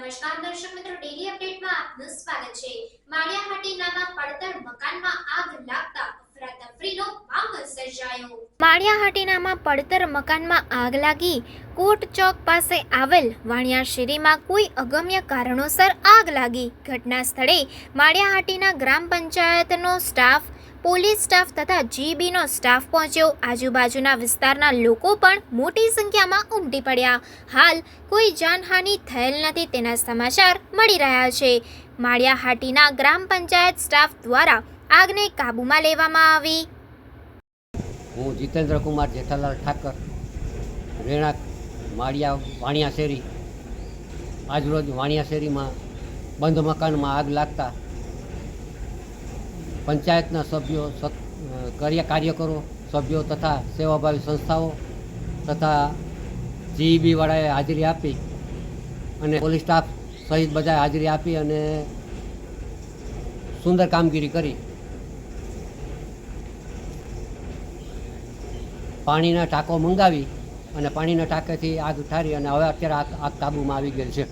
નમસ્કાર દર્શક મિત્રો, ડેલી અપડેટમાં આપનું સ્વાગત છે। માળિયાહાટીનામાં પડતર મકાનમાં આગ લાગતા અફરાતફરીનો માહોલ સર્જાયો। માળિયાહાટીનામાં પડતર મકાનમાં આગ લાગી। કોટ ચોક પાસે આવેલ વાણિયા શેરીમાં કોઈ અગમ્ય કારણોસર આગ લાગી। ઘટના સ્થળે માળિયાહાટીના ગ્રામ પંચાયતનો સ્ટાફ, પોલીસ સ્ટાફ તથા જીબીનો સ્ટાફ પહોંચ્યો। આજુબાજુના વિસ્તારના લોકો પણ મોટી સંખ્યામાં ઉમટી પડ્યા। હાલ કોઈ જાનહાનિ થયેલ નથી તેના સમાચાર મળી રહ્યા છે। માળિયાહાટીના ગ્રામ પંચાયત સ્ટાફ દ્વારા આગને કાબૂમાં લેવામાં આવી। હું જીતેન્દ્ર કુમાર જેઠાલાલ ઠાકર, રહેણાંક વાણિયા શેરી। આજરોજ વાણિયા શેરીમાં બંધ મકાનમાં આગ લાગતા પંચાયતના સભ્યો, કાર્યકરો, સભ્યો તથા સેવાભાવી સંસ્થાઓ તથા જીઈબીવાળાએ હાજરી આપી અને પોલીસ સ્ટાફ સહિત બધાએ હાજરી આપી અને સુંદર કામગીરી કરી। પાણીના ટાંકો મંગાવી અને પાણીના ટાંકેથી આગ ઠારી અને હવે અત્યારે આગ કાબૂમાં આવી ગયેલ છે।